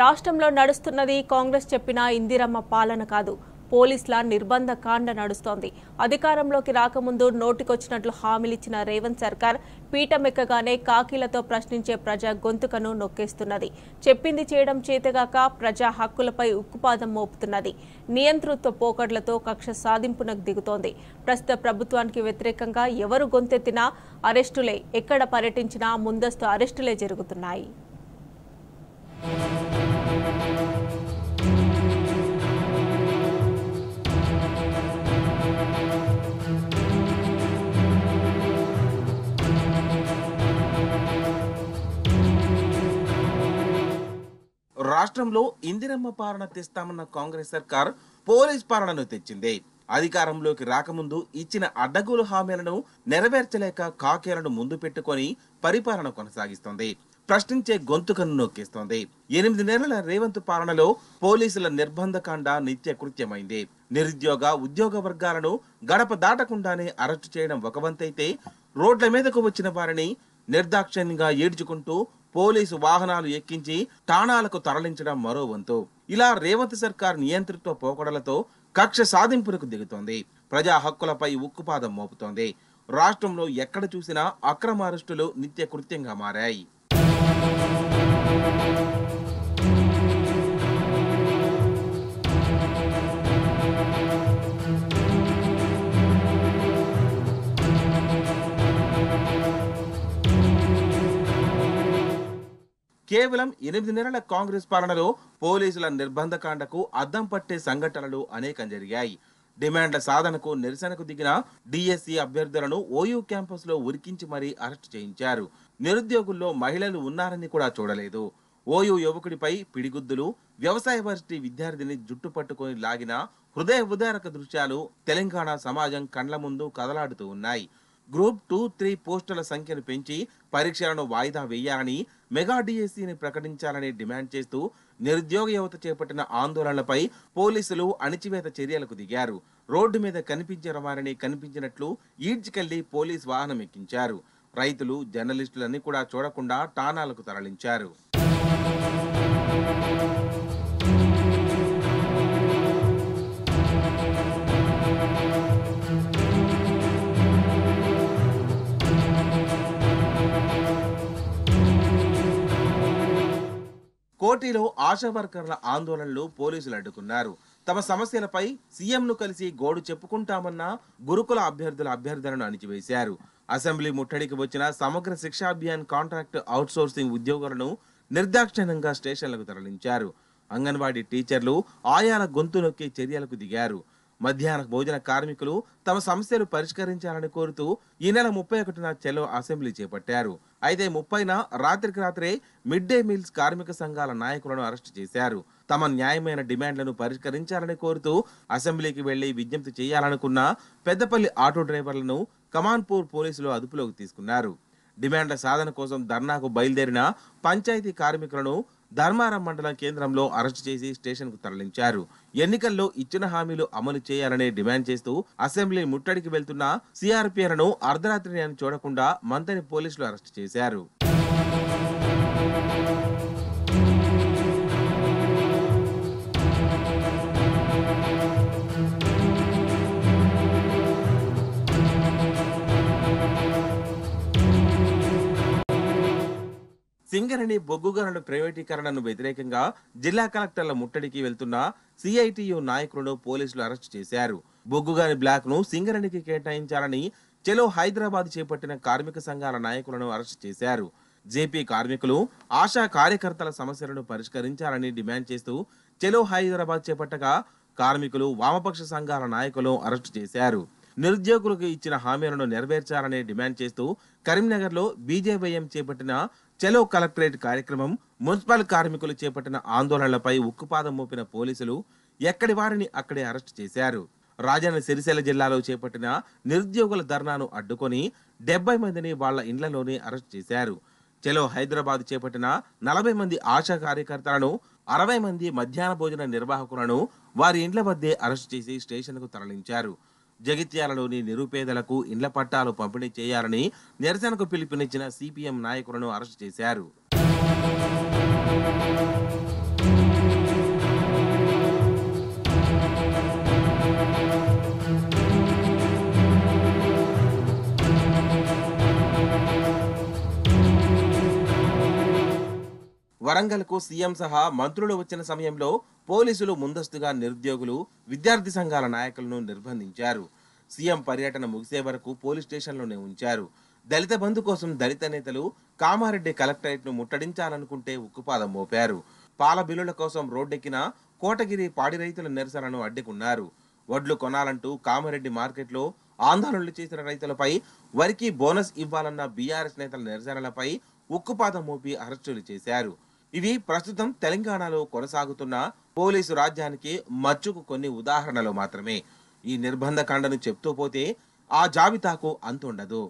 రాష్ట్రంలో నడుస్తున్నది కాంగ్రెస్ చెప్పిన ఇందిరమ్మ పాలన కాదు, పోలీసుల నిర్బంధ కాండ నడుస్తోంది. అధికారంలోకి రాకముందు నోటికొచ్చినట్లు హామీలిచ్చిన రేవంత్ సర్కార్ పీఠమెక్కగానే కాకీలతో ప్రశ్నించే ప్రజా గొంతుకను నొక్కేస్తున్నది. చెప్పింది చేయడం చేతగాక ప్రజా హక్కులపై ఉక్కుపాదం మోపుతున్నది. నియంతృత్వ పోకడ్లతో కక్ష సాధింపునకు దిగుతోంది. ప్రస్తుత ప్రభుత్వానికి వ్యతిరేకంగా ఎవరు గొంతెత్తినా అరెస్టులే, ఎక్కడ పర్యటించినా ముందస్తు అరెస్టులే జరుగుతున్నాయి. రాష్ట్రంలో ఇందిరమ్మ పాలన తెస్తామన్న కాంగ్రెస్ సర్కార్ పోలీస్ పాలనను తెచ్చింది. అధికారంలోకి రాకముందు ఇచ్చిన అడ్డగోలు హామీలను నెరవేర్చలేక కాకేలను ముందు పెట్టుకొని పరిపాలన కొనసాగిస్తోంది. ప్రశ్నించే గొంతుకను నొక్కేస్తోంది. 8 నెలల రేవంత్ పాలనలో పోలీసుల నిర్బంధకాండ నిత్య కృత్యమైంది. నిరుద్యోగ ఉద్యోగ వర్గాలను గడప దాటకుండానే అరెస్టు చేయడం ఒక వంతైతే, రోడ్ల మీదకు వచ్చిన వారిని నిర్దాక్షిణ్యంగా ఈడ్చుకుంటూ పోలీసు వాహనాలు ఎక్కించి ఠాణాలకు తరలించడం మరో వంతు. ఇలా రేవంత్ సర్కార్ నియంతృత్వ పోకడలతో కక్ష సాధింపులకు దిగుతోంది. ప్రజా హక్కులపై ఉక్కుపాదం మోపుతోంది. రాష్ట్రంలో ఎక్కడ చూసినా అక్రమ అరెస్టులు నిత్య కృత్యంగా మారాయి. కేవలం 8 నెలల కాంగ్రెస్ పాలనలో పోలీసుల నిర్బంధకాండకు అద్దం పట్టే సంఘటనలు అనేకం జరిగాయి. డిమాండ్ల సాధనకు నిరసనకు దిగిన డిఎస్సి అభ్యర్థులను ఓయూ క్యాంపస్ లో ఉరికించి మరీ అరెస్టు చేయించారు. నిరుద్యోగుల్లో మహిళలు ఉన్నారని కూడా చూడలేదు. ఓయూ యువకుడిపై పిడిగుద్దులు, వ్యవసాయ వర్సిటీ విద్యార్థిని జుట్టు పట్టుకొని లాగిన హృదయ ఉదారక దృశ్యాలు తెలంగాణ సమాజం కండ్ల ముందు కదలాడుతూ ఉన్నాయి. గ్రూప్ 2, 3 పోస్టుల సంఖ్యను పెంచి పరీక్షలను వాయిదా వేయాలని, మెగా డిఎస్సిని ప్రకటించాలని డిమాండ్ చేస్తూ నిరుద్యోగ యువత చేపట్టిన ఆందోళనలపై పోలీసులు అణిచివేత చర్యలకు దిగారు. రోడ్డు మీద కనిపించిన వారిని కనిపించినట్లు ఈడ్చికెళ్లి పోలీస్ వాహనం ఎక్కించారు. రైతులు, జర్నలిస్టులన్నీ కూడా చూడకుండా ఠాణాలకు తరలించారు. కోటిలో ఆశా వర్కర్ల ఆందోళనలు పోలీసులు అడ్డుకున్నారు. తమ సమస్యలపై సీఎంను కలిసి గోడు చెప్పుకుంటామన్న గురుకుల అభ్యర్థుల అభ్యర్థనను అణిచివేశారు. అసెంబ్లీ ముట్టడికి వచ్చిన సమగ్ర శిక్షా అభియాన్ కాంట్రాక్ట్ అవుట్సోర్సింగ్ ఉద్యోగులను నిర్దాక్షిణ్యంగా స్టేషన్లకు తరలించారు. అంగన్వాడీ టీచర్లు, ఆయాల గొంతు నొక్కి చర్యలకు దిగారు. మధ్యాహ్న భోజన కార్మికులు తమ సమస్యలు పరిష్కరించాలని కోరుతూ ఈ నెల 31న చెలో అసెంబ్లీ చేపట్టారు. అయితే 30న రాత్రికి రాత్రే మిడ్ డే మీల్స్ కార్మిక సంఘాల నాయకులను అరెస్టు చేశారు. తమ న్యాయమైన డిమాండ్లను పరిష్కరించాలని కోరుతూ అసెంబ్లీకి వెళ్లి విజ్ఞప్తి చేయాలనుకున్న పెద్దపల్లి ఆటో డ్రైవర్లను కమాన్పూర్ పోలీసులు అదుపులోకి తీసుకున్నారు. డిమాండ్ల సాధన కోసం ధర్నాకు బయలుదేరిన పంచాయతీ కార్మికులను ధర్మారం మండలం కేంద్రంలో అరెస్టు చేసి స్టేషన్ కు తరలించారు. ఎన్నికల్లో ఇచ్చిన హామీలు అమలు చేయాలని డిమాండ్ చేస్తూ అసెంబ్లీ ముట్టడికి వెళ్తున్న సిఆర్పీలను అర్ధరాత్రి అని చూడకుండా మంతని పోలీసులు అరెస్టు చేశారు. సింగరేణి బొగ్గు గనుల ప్రైవేటీకరణను వ్యతిరేకంగా జిల్లా కలెక్టర్ల ముట్టడికి వెళ్తున్న సిఐటియు నాయకులను పోలీసులు అరెస్టు చేశారు. బొగ్గుగాని బ్లాక్ ను సింగరేణికి కేటాయించాలని చెలో హైదరాబాద్ చేపట్టిన కార్మిక సంఘాల నాయకులను అరెస్టు చేశారు. జేపీ కార్మికులు, ఆశా కార్యకర్తల సమస్యలను పరిష్కరించాలని డిమాండ్ చేస్తూ చెలో హైదరాబాద్ చేపట్టగా కార్మికులు, వామపక్ష సంఘాల నాయకులను అరెస్టు చేశారు. నిరుద్యోగులకు ఇచ్చిన హామీలను నెరవేర్చాలని డిమాండ్ చేస్తూ కరీంనగర్ లో బీజేవైఎం చేపట్టిన చెలో కలెక్టరేట్ కార్యక్రమం, మున్సిపల్ కార్మికులు చేపట్టిన ఆందోళనలపై ఉక్కుపాదం మోపిన పోలీసులు ఎక్కడి వారిని అక్కడే అరెస్టు చేశారు. రాజన్న సిరిసిల్ల జిల్లాలో చేపట్టిన నిరుద్యోగుల ధర్నాను అడ్డుకొని 70 మందిని వాళ్ల ఇండ్లలోనే అరెస్టు చేశారు. చెలో హైదరాబాద్ చేపట్టిన 40 మంది ఆశా కార్యకర్తలను, 60 మంది మధ్యాహ్న భోజన నిర్వాహకులను వారి ఇండ్ల వద్దే అరెస్టు చేసి స్టేషన్కు తరలించారు. జగిత్యాలలోని నిరుపేదలకు ఇండ్ల పట్టాలు పంపిణీ చేయాలని నిరసనకు పిలుపునిచ్చిన సిపిఎం నాయకులను అరెస్టు చేశారు. వరంగల్కు సీఎం సహా మంత్రులు వచ్చిన సమయంలో పోలీసులు ముందస్తుగా నిరుద్యోగులు, విద్యార్థి సంఘాల నాయకులను నిర్బంధించారు. సీఎం పర్యటన ముగిసే వరకు పోలీస్ స్టేషన్లోనే ఉంచారు. దళిత బంధు కోసం దళిత నేతలు కామారెడ్డి కలెక్టరేట్ ను ముట్టడించాలనుకుంటే ఉక్కుపాదం మోపారు. పాల బిల్లుల కోసం రోడ్డెక్కిన కోటగిరి పాడి రైతుల నిరసనను అడ్డుకున్నారు. వడ్లు కొనాలంటూ కామారెడ్డి మార్కెట్లో ఆందోళనలు చేసిన రైతులపై వరికి బోనస్ ఇవ్వాలన్న బీఆర్ఎస్ నేతల నిరసనలపై ఉక్కుపాదం మోపి అరెస్టులు చేశారు. ఇవి ప్రస్తుతం తెలంగాణలో కొనసాగుతున్న పోలీసు రాజ్యానికి మచ్చుకు కొన్ని ఉదాహరణలు మాత్రమే. ఈ నిర్బంధ కాండను చెప్తూ పోతే ఆ జాబితాకు అంతుండదు.